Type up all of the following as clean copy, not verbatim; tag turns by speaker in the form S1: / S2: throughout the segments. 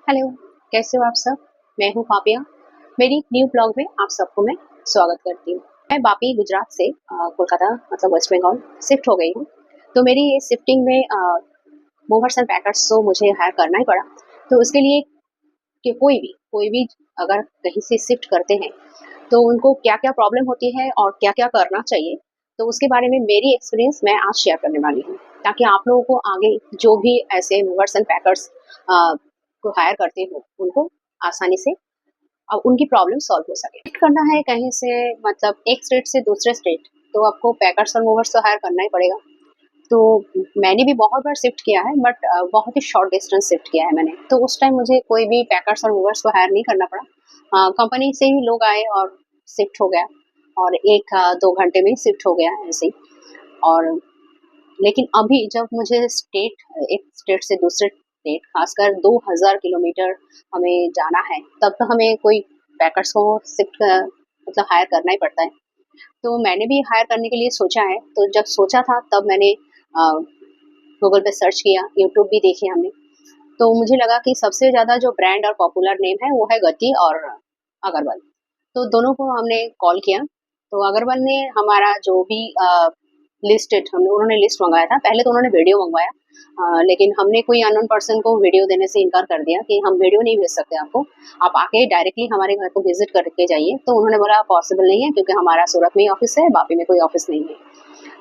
S1: Hello, कैसे हो आप सब? मैं हूँ पापिया। मेरी एक न्यू ब्लॉग में आप सबको मैं स्वागत करती हूँ। मैं वापी गुजरात से कोलकाता मतलब वेस्ट बंगाल शिफ्ट हो गई हूँ। तो मेरी ये शिफ्टिंग में मूवर्स एंड पैकर्स तो मुझे हायर करना ही पड़ा। तो उसके लिए कि कोई भी अगर कहीं से शिफ्ट करते हैं, तो उनको क्या-क्या प्रॉब्लम होती है और क्या-क्या करना चाहिए, तो उसके बारे में मेरी एक्सपीरियंस मैं आज शेयर करने वाली हूँ। ताकि आप लोगों को आगे जो भी ऐसे मूवर्स एंड पैकर्स अ, को हायर करते हो, उनको आसानी से उनकी प्रॉब्लम सॉल्व हो सके। शिफ्ट करना है कहीं से मतलब एक स्टेट से दूसरे स्टेट, तो आपको पैकर्स और मूवर्स तो हायर करना ही पड़ेगा। तो मैंने भी बहुत बार शिफ्ट किया है बट बहुत ही शॉर्ट डिस्टेंस शिफ्ट किया है मैंने। तो उस टाइम मुझे कोई भी पैकर्स और मूवर्स को हायर नहीं करना पड़ा। कंपनी से ही लोग आए और शिफ्ट हो गया और 1 2 घंटे में ही शिफ्ट हो गया ऐसे ही। और लेकिन अभी जब मुझे एक स्टेट से दूसरे स्टेट खासकर 2000 किलोमीटर हमें जाना है, तब तो हमें कोई पैकर्स को मतलब हायर करना ही पड़ता है। तो मैंने भी हायर करने के लिए सोचा है, तो जब सोचा था तब मैंने गूगल पे सर्च किया, यूट्यूब भी देखी हमने। तो मुझे लगा कि सबसे ज़्यादा जो ब्रांड और पॉपुलर नेम है वो है गति और अगरवाल। तो दोनों को हमने कॉल किया। तो अगरवाल ने हमारा जो भी लिस्टेड हम उन्होंने लिस्ट मंगाया था। पहले तो उन्होंने वीडियो मंगवाया, लेकिन हमने कोई अननोन पर्सन को वीडियो देने से इनकार कर दिया कि हम वीडियो नहीं भेज सकते आपको। आप आके डायरेक्टली हमारे घर को विज़िट करके जाइए। तो उन्होंने बोला पॉसिबल नहीं है क्योंकि हमारा सूरत में ही ऑफ़िस है, वापी में कोई ऑफ़िस नहीं है।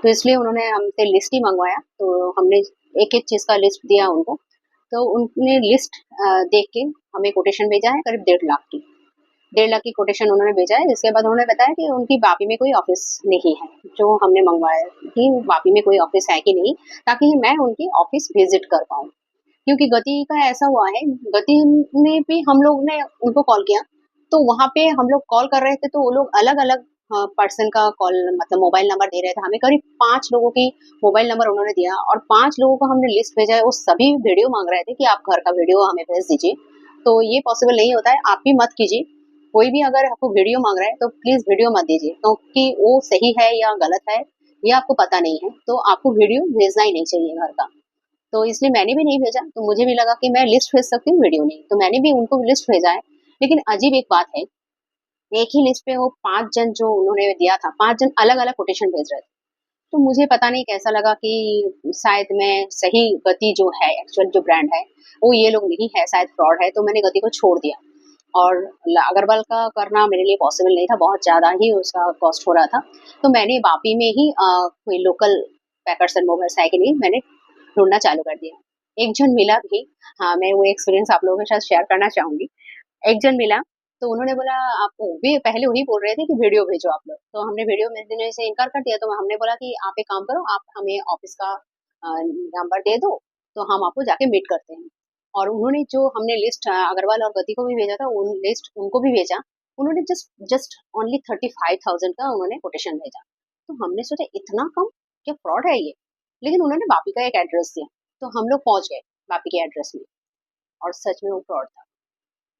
S1: तो इसलिए उन्होंने हमसे लिस्ट ही मंगवाया। तो हमने एक-एक चीज़ का लिस्ट दिया उनको। तो उनने लिस्ट देख के हमें कोटेशन भेजा है करीब 1.5 लाख की। 1.5 लाख की कोटेशन उन्होंने भेजा है। इसके बाद उन्होंने बताया कि उनकी वापी में कोई ऑफ़िस नहीं है, जो हमने मंगवाया कि वापी में कोई ऑफ़िस है कि नहीं, ताकि मैं उनकी ऑफ़िस विज़िट कर पाऊँ। क्योंकि गति का ऐसा हुआ है, गति में भी हम लोग ने उनको कॉल किया, तो वहाँ पे हम लोग कॉल कर रहे थे तो वो लोग अलग-अलग पर्सन का कॉल मतलब मोबाइल नंबर दे रहे थे। हमें करीब 5 लोगों की मोबाइल नंबर उन्होंने दिया और 5 लोगों को हमने लिस्ट भेजा है, वो सभी वीडियो माँग रहे थे कि आप घर का वीडियो हमें भेज दीजिए। तो ये पॉसिबल नहीं होता है, आप भी मत कीजिए। कोई भी अगर आपको वीडियो माँग रहा है तो प्लीज़ वीडियो मत दीजिए, क्योंकि वो सही है या गलत है, ये आपको पता नहीं है, तो आपको वीडियो भेजना ही नहीं चाहिए घर का। तो इसलिए मैंने भी नहीं भेजा, तो मुझे भी लगा कि मैं लिस्ट भेज सकती हूँ, वीडियो नहीं। तो मैंने भी उनको लिस्ट भेजा है। लेकिन अजीब एक बात है, एक ही लिस्ट पे वो 5 जन जो उन्होंने दिया था, 5 जन अलग-अलग कोटेशन भेज रहे थे। तो मुझे पता नहीं कैसा लगा कि शायद मैं सही गति जो है एक्चुअल जो ब्रांड है, वो ये लोग नहीं है, शायद फ्रॉड है, तो मैंने गति को छोड़ दिया। और अग्रवाल का करना मेरे लिए पॉसिबल नहीं था, बहुत ज़्यादा ही उसका कॉस्ट हो रहा था। तो मैंने वापी में ही कोई लोकल पैकर्स एंड मूवर्स है कि नहीं, मैंने ढूँढना चालू कर दिया। एक जन मिला भी। हाँ, मैं वो एक्सपीरियंस आप लोगों के साथ शेयर करना चाहूँगी। एक जन मिला, तो उन्होंने बोला आप वो भी पहले वही बोल रहे थे कि वीडियो भेजो आप लोग। तो हमने वीडियो में देने से इनकार कर दिया, तो हमने बोला कि आप एक काम करो, आप हमें ऑफ़िस का नंबर दे दो, तो हम आपको जाके मीट करते हैं। और उन्होंने जो हमने लिस्ट अग्रवाल और गति को भी भेजा था, उन लिस्ट उनको भी भेजा। उन्होंने जस्ट जस्ट ओनली 35,000 का उन्होंने कोटेशन भेजा। तो हमने सोचा इतना कम? क्या फ्रॉड है ये? लेकिन उन्होंने वापी का एक एड्रेस दिया, तो हम लोग पहुँच गए वापी के एड्रेस में और सच में वो फ्रॉड था।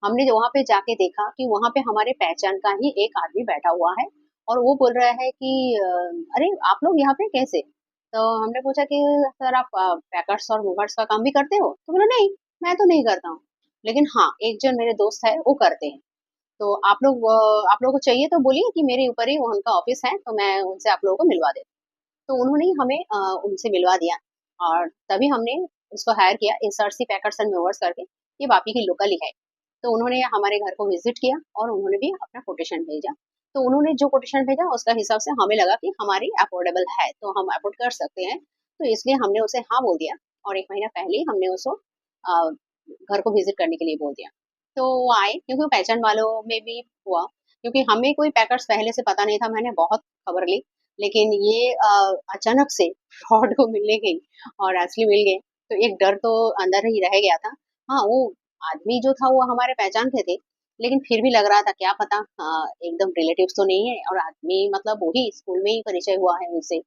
S1: हमने वहाँ पे जाके देखा कि वहाँ पे हमारे पहचान का ही एक आदमी बैठा हुआ है और वो बोल रहा है कि अरे आप लोग यहाँ पे कैसे? तो हमने पूछा कि सर आप पैकर्स और मूवर्स का काम भी करते हो? तो बोला नहीं, मैं तो नहीं करता हूँ। लेकिन हाँ, एक जन मेरे दोस्त है वो करते हैं। तो आप लोगों को चाहिए तो बोलिए कि मेरे ऊपर ही उनका ऑफिस है, तो मैं उनसे आप लोगों को मिलवा देती हूँ। तो उन्होंने ही हमें उनसे मिलवा दिया और तभी हमने उसको हायर किया एसआरसी पैकर्स एंड मूवर्स करके। ये वापी की लोकल ही है। तो उन्होंने हमारे घर को विजिट किया और उन्होंने भी अपना कोटेशन भेजा। तो उन्होंने जो कोटेशन भेजा उसका हिसाब से हमें लगा कि हमारी अफोर्डेबल है, तो हम अफोर्ड कर सकते हैं। तो इसलिए हमने उसे हाँ बोल दिया और 1 महीना पहले ही हमने उसको घर को विजिट करने के लिए बोल दिया। तो वो आए क्योंकि वो पहचान वालों में भी हुआ, क्योंकि हमें कोई पैकर्स पहले से पता नहीं था, मैंने बहुत खबर ली। लेकिन ये अचानक से फ्रॉड को मिलने गई और असली मिल गए, तो एक डर तो अंदर ही रह गया था। हाँ, वो आदमी जो था वो हमारे पहचान के थे, लेकिन फिर भी लग रहा था क्या पता एकदम रिलेटिव्स तो नहीं है और आदमी मतलब वही स्कूल में ही परिचय हुआ है उनसे।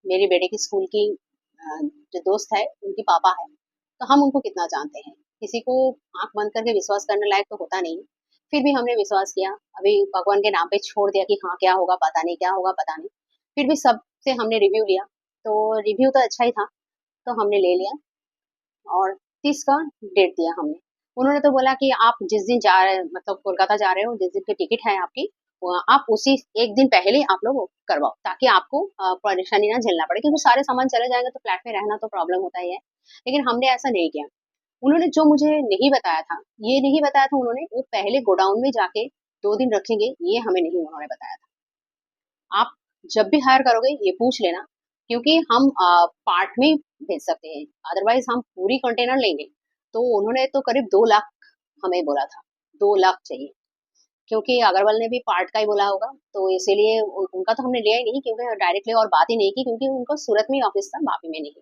S1: मेरी बेटे की स्कूल की जो दोस्त है उनकी पापा है, तो हम उनको कितना जानते हैं। किसी को आँख बंद करके विश्वास करने लायक तो होता नहीं। फिर भी हमने विश्वास किया, अभी भगवान के नाम पे छोड़ दिया कि हाँ, क्या होगा पता नहीं, क्या होगा पता नहीं। फिर भी सबसे हमने रिव्यू लिया, तो रिव्यू तो अच्छा ही था, तो हमने ले लिया और 30 का डेट दिया हमने। उन्होंने तो बोला कि आप जिस दिन जा रहे मतलब कोलकाता जा रहे हो, जिस दिन की टिकट है आपकी, आप उसी एक दिन पहले आप लोग करवाओ, ताकि आपको परेशानी ना झेलना पड़े, क्योंकि सारे सामान चले जाएंगे तो फ्लैट में रहना तो प्रॉब्लम होता ही है। लेकिन हमने ऐसा नहीं किया। उन्होंने जो मुझे नहीं बताया था, ये नहीं बताया था उन्होंने, वो पहले गोडाउन में जाके 2 दिन रखेंगे, ये हमें नहीं उन्होंने बताया था। आप जब भी हायर करोगे ये पूछ लेना, क्योंकि हम पार्ट में ही भेज सकते हैं, अदरवाइज हम पूरी कंटेनर लेंगे। तो उन्होंने तो करीब 2 लाख हमें बोला था, 2 लाख चाहिए, क्योंकि अग्रवाल ने भी पार्ट का ही बोला होगा, तो इसीलिए उनका तो हमने लिया ही नहीं, क्योंकि डायरेक्टली और बात ही नहीं की, क्योंकि उनको सूरत में ही ऑफिस था, वापी में नहीं।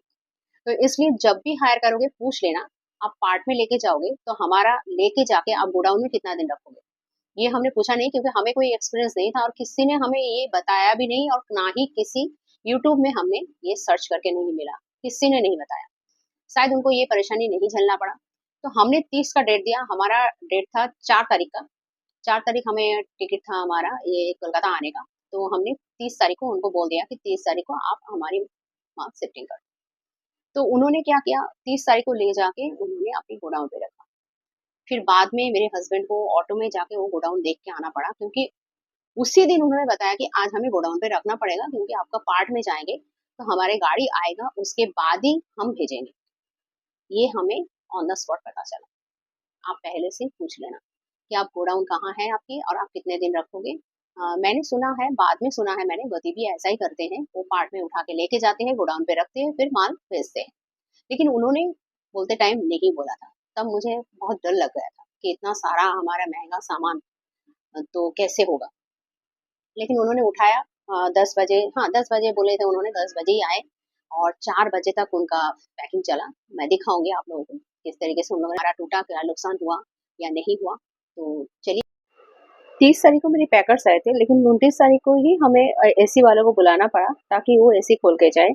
S1: तो इसलिए जब भी हायर करोगे पूछ लेना, आप पार्ट में लेके जाओगे तो हमारा लेके जाके आप गोडाउन में कितना दिन रखोगे, ये हमने पूछा नहीं, क्योंकि हमें कोई एक्सपीरियंस नहीं था और किसी ने हमें ये बताया भी नहीं, और ना ही किसी यूट्यूब में हमने ये सर्च करके नहीं मिला, किसी ने नहीं बताया। शायद उनको ये परेशानी नहीं झेलना पड़ा। तो हमने 30 का डेट दिया, हमारा डेट था 4 तारीख का। 4 तारीख हमें टिकट था हमारा ये कोलकाता आने का। तो हमने 30 तारीख को उनको बोल दिया कि 30 तारीख को आप हमारी वहाँ शिफ्टिंग कर। तो उन्होंने क्या किया, 30 तारीख को ले जाके उन्होंने अपनी गोडाउन पे रखा। फिर बाद में मेरे हस्बैंड को ऑटो में जाके वो गोडाउन देख के आना पड़ा, क्योंकि उसी दिन उन्होंने बताया कि आज हमें गोडाउन पे रखना पड़ेगा, क्योंकि आपका पार्ट में जाएंगे तो हमारे गाड़ी आएगा, उसके बाद ही हम भेजेंगे। ये हमें ऑन द स्पॉट पता चला। आप पहले से पूछ लेना कि आप गोडाउन कहाँ है आपकी और आप कितने दिन रखोगे। मैंने सुना है, बाद में सुना है मैंने, गति भी ऐसा ही करते हैं, वो पार्ट में उठा के लेके जाते हैं, गोडाउन पे रखते हैं, फिर माल भेजते हैं। लेकिन उन्होंने बोलते टाइम नहीं बोला था, तब मुझे बहुत डर लग गया था कि इतना सारा हमारा महंगा सामान तो कैसे होगा। लेकिन उन्होंने उठाया 10 बजे, हाँ 10 बजे बोले थे उन्होंने, 10 बजे ही आए, और 4 बजे तक उनका पैकिंग चला। मैं दिखाऊंगी आप लोगों को किस तरीके से उन लोगों ने, हमारा टूटा, क्या नुकसान हुआ या नहीं हुआ। तो चलिए, 30 तारीख को मेरे पैकर्स आए थे, लेकिन 29 तारीख को ही हमें एसी वालों को बुलाना पड़ा, ताकि वो एसी खोल के जाए।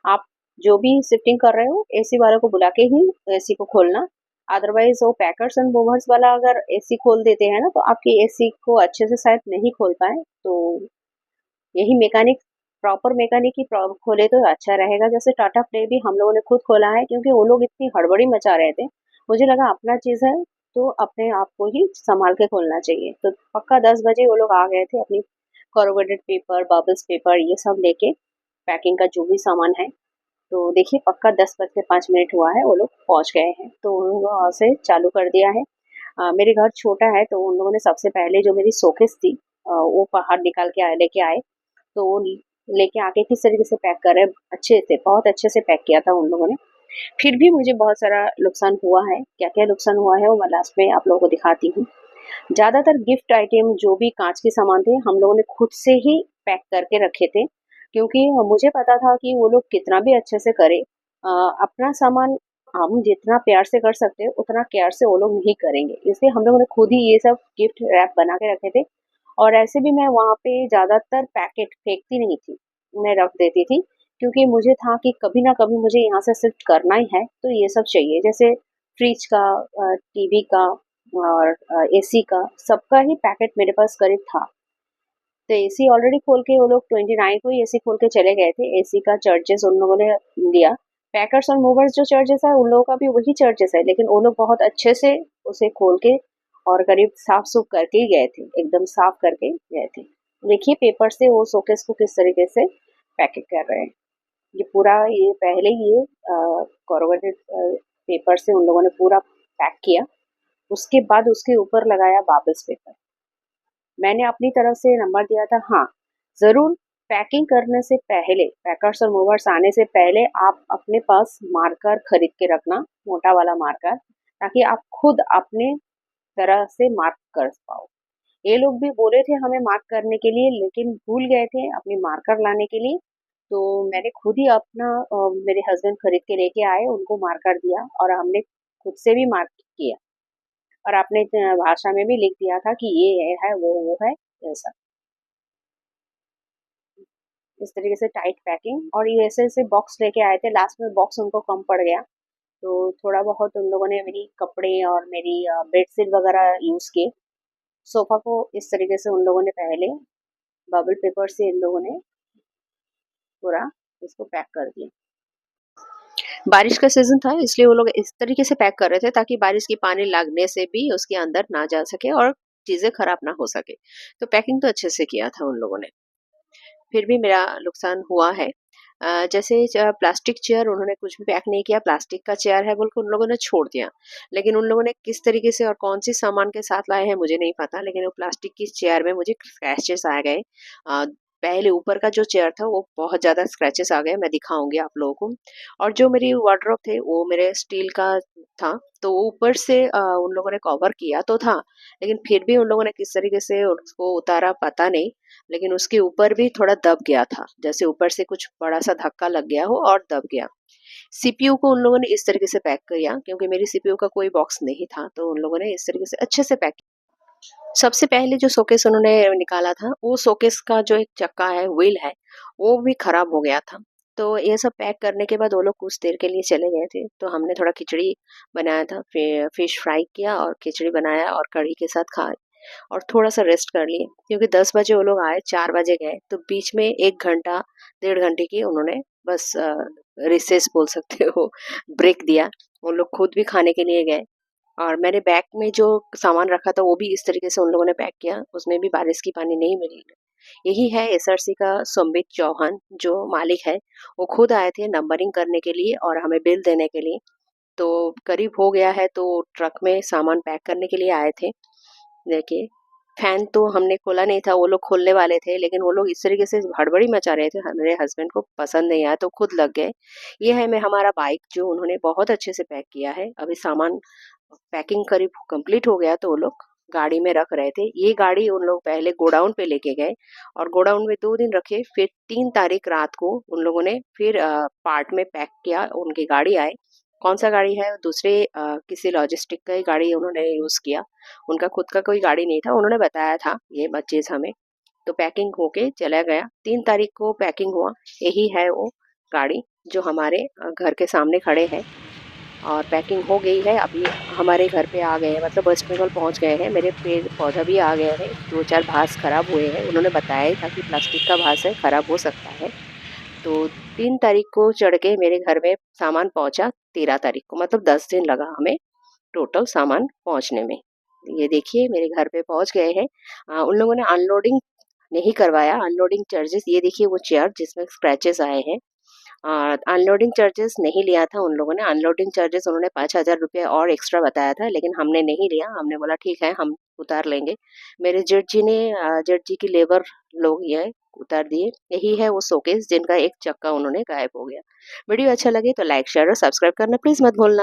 S1: आप जो भी शिफ्टिंग कर रहे हो, एसी वालों को बुला के ही एसी को खोलना, अदरवाइज वो पैकर्स एंड मूवर्स वाला अगर एसी खोल देते हैं ना, तो आपकी एसी को अच्छे से शायद नहीं खोल पाए। तो यही मैकेनिक, प्रॉपर मैकेनिक ही खोले तो अच्छा रहेगा। जैसे टाटा प्ले भी हम लोगों ने खुद खोला है, क्योंकि वो लोग इतनी हड़बड़ी मचा रहे थे, मुझे लगा अपना चीज है तो अपने आप को ही संभाल के खोलना चाहिए। तो पक्का 10 बजे वो लोग आ गए थे, अपनी कॉर्रुगेटेड पेपर, बबल्स पेपर, ये सब लेके, पैकिंग का जो भी सामान है। तो देखिए पक्का 10 बज के 5 मिनट हुआ है, वो लोग पहुंच गए हैं। तो उन लोगों वहाँ से चालू कर दिया है। मेरे घर छोटा है, तो उन लोगों ने सबसे पहले जो मेरी शोकेस थी वो बाहर निकाल के लेके आए। तो वो लेके आके किस तरीके से पैक कर रहे हैं, अच्छे से, बहुत अच्छे से पैक किया था उन लोगों ने। फिर भी मुझे बहुत सारा नुकसान हुआ है, क्या क्या नुकसान हुआ है वो मैं लास्ट में आप लोगों को दिखाती हूँ। ज्यादातर गिफ्ट आइटम जो भी कांच के सामान थे, हम लोगों ने खुद से ही पैक करके रखे थे, क्योंकि मुझे पता था कि वो लोग कितना भी अच्छे से करे, अपना सामान हम जितना प्यार से कर सकते हैं उतना केयर से वो लोग नहीं करेंगे, इसलिए हम लोगों ने खुद ही ये सब गिफ्ट रैप बना के रखे थे। और ऐसे भी मैं वहाँ पे ज़्यादातर पैकेट फेंकती नहीं थी, मैं रख देती थी, क्योंकि मुझे था कि कभी ना कभी मुझे यहाँ से शिफ्ट करना ही है, तो ये सब चाहिए। जैसे फ्रिज का, टीवी का, और एसी का, सबका ही पैकेट मेरे पास करीब था। तो एसी ऑलरेडी खोल के वो लोग 29 को ही एसी खोल के चले गए थे, एसी का चार्जेस उन लोगों ने लिया। पैकर्स और मूवर्स जो चार्जेस है उन लोगों का भी वही चार्जेस है, लेकिन वो लोग बहुत अच्छे से उसे खोल के और करीब साफ सुफ करके ही गए थे, एकदम साफ करके गए थे। देखिए पेपर से वो शोकेस को किस तरीके से पैकेट कर रहे हैं। ये पूरा, ये पहले ये कॉर्रुगेटेड पेपर से उन लोगों ने पूरा पैक किया, उसके बाद उसके ऊपर लगाया बाबल्स पेपर। मैंने अपनी तरफ से नंबर दिया था। हाँ, ज़रूर पैकिंग करने से पहले, पैकर्स और मूवर्स आने से पहले आप अपने पास मार्कर खरीद के रखना, मोटा वाला मार्कर, ताकि आप खुद अपने तरह से मार्क कर पाओ। ये लोग भी बोले थे हमें मार्क करने के लिए, लेकिन भूल गए थे अपनी मार्कर लाने के लिए। तो मैंने खुद ही अपना, मेरे हस्बैंड खरीद के लेके आए, उनको मार्कर दिया और हमने खुद से भी मार्क किया, और अपने भाषा में भी लिख दिया था कि ये है वो है, ऐसा। इस तरीके से टाइट पैकिंग, और ये ऐसे ऐसे बॉक्स लेके आए थे, लास्ट में बॉक्स उनको कम पड़ गया, तो थोड़ा बहुत उन लोगों ने मेरी कपड़े और मेरी बेडशीट वगैरह यूज़ किए। सोफ़ा को इस तरीके से उन लोगों ने पहले बबल पेपर से इन लोगों ने पूरा इसको पैक कर दिया। बारिश का सीज़न था इसलिए वो लोग इस तरीके से पैक कर रहे थे ताकि बारिश की पानी लगने से भी उसके अंदर ना जा सके और चीज़ें खराब ना हो सके। तो पैकिंग तो अच्छे से किया था उन लोगों ने। फिर भी मेरा नुकसान हुआ है। जैसे प्लास्टिक चेयर उन्होंने कुछ भी पैक नहीं किया, प्लास्टिक का चेयर है बोल के उन लोगों ने छोड़ दिया। लेकिन उन लोगों ने किस तरीके से और कौन-सी सामान के साथ लाए हैं मुझे नहीं पता, लेकिन वो प्लास्टिक की चेयर में मुझे स्क्रैचेस आ गए। अ, पहले ऊपर का जो चेयर था वो बहुत ज़्यादा स्क्रैचेस आ गए, मैं दिखाऊँगी आप लोगों को। और जो मेरी वार्डरोब थे वो मेरे स्टील का था, तो ऊपर से उन लोगों ने कवर किया तो था, लेकिन फिर भी उन लोगों ने किस तरीके से उसको उतारा पता नहीं। लेकिन उसके ऊपर भी थोड़ा दब गया था, जैसे ऊपर से कुछ बड़ा-सा धक्का लग गया हो और दब गया। सीपीयू को उन लोगों ने इस तरीके से पैक किया क्योंकि मेरी सीपीयू का कोई बॉक्स नहीं था, तो उन लोगों ने इस तरीके से अच्छे से पैक। सबसे पहले जो शोकेस उन्होंने निकाला था, वो शोकेस का जो एक चक्का है, व्हील है, वो भी खराब हो गया था। तो ये सब पैक करने के बाद वो लोग कुछ देर के लिए चले गए थे, तो हमने थोड़ा खिचड़ी बनाया था, फिश फ्राई किया और खिचड़ी बनाया और कढ़ी के साथ खाए और थोड़ा-सा रेस्ट कर लिए क्योंकि 10 बजे वो लोग आए, 4 बजे गए, तो बीच में 1 घंटा, डेढ़ घंटे की उन्होंने बस रिसेस बोल सकते हो, ब्रेक दिया। वो लोग खुद भी खाने के लिए गए। और मैंने बैग में जो सामान रखा था वो भी इस तरीके से उन लोगों ने पैक किया, उसमें भी बारिश की पानी नहीं मिली। यही है एसआरसी का संबित चौहान जो मालिक है, वो खुद आए थे नंबरिंग करने के लिए और हमें बिल देने के लिए। तो करीब हो गया है तो ट्रक में सामान पैक करने के लिए आए थे। देखिए, फैन तो हमने खोला नहीं था, वो लोग खोलने वाले थे, लेकिन वो लोग इस तरीके से हड़बड़ी मचा रहे थे, मेरे हस्बैंड को पसंद नहीं आया तो खुद लग गए। ये है मैं हमारा बाइक जो उन्होंने बहुत अच्छे से पैक किया है। अभी सामान पैकिंग करीब कंप्लीट हो गया तो वो लोग गाड़ी में रख रहे थे। ये गाड़ी उन लोग पहले गोडाउन पे लेके गए और गोडाउन में 2 दिन रखे, फिर 3 तारीख रात को उन लोगों ने फिर पार्ट में पैक किया, उनकी गाड़ी आए। कौन-सा गाड़ी है दूसरे किसी लॉजिस्टिक का ही गाड़ी उन्होंने यूज़ किया। उनका खुद का कोई गाड़ी नहीं था, उन्होंने बताया था ये चीज़ हमें। तो पैकिंग होके चला गया, 3 तारीख को पैकिंग हुआ। यही है वो गाड़ी जो हमारे घर के सामने खड़े है और पैकिंग हो गई है। अभी हमारे घर पे आ गए हैं, मतलब वेस्ट बंगाल पहुँच गए हैं। मेरे पेड़-पौधा भी आ गए हैं, 2-4 भास खराब हुए हैं। उन्होंने बताया ही था कि प्लास्टिक का भास है, खराब हो सकता है। तो 3 तारीख को चढ़ के मेरे घर में सामान पहुँचा 13 तारीख को, मतलब 10 दिन लगा हमें टोटल सामान पहुँचने में। ये देखिए मेरे घर पे पहुँच गए हैं। उन लोगों ने अनलोडिंग नहीं करवाया, अनलोडिंग चार्जेस ये देखिए वो चेयर जिसमें स्क्रैचेस आए हैं। अनलोडिंग चार्जेस नहीं लिया था उन लोगों ने, अनलोडिंग चार्जेस उन्होंने 5,000 रुपए और एक्स्ट्रा बताया था, लेकिन हमने नहीं लिया, हमने बोला ठीक है हम उतार लेंगे। मेरे जेठ जी ने जेठ जी की लेबर लोग ये उतार दिए। यही है वो शोकेस जिनका एक चक्का उन्होंने गायब हो गया। वीडियो अच्छा लगे तो लाइक, शेयर और सब्सक्राइब करना प्लीज़ मत भूलना।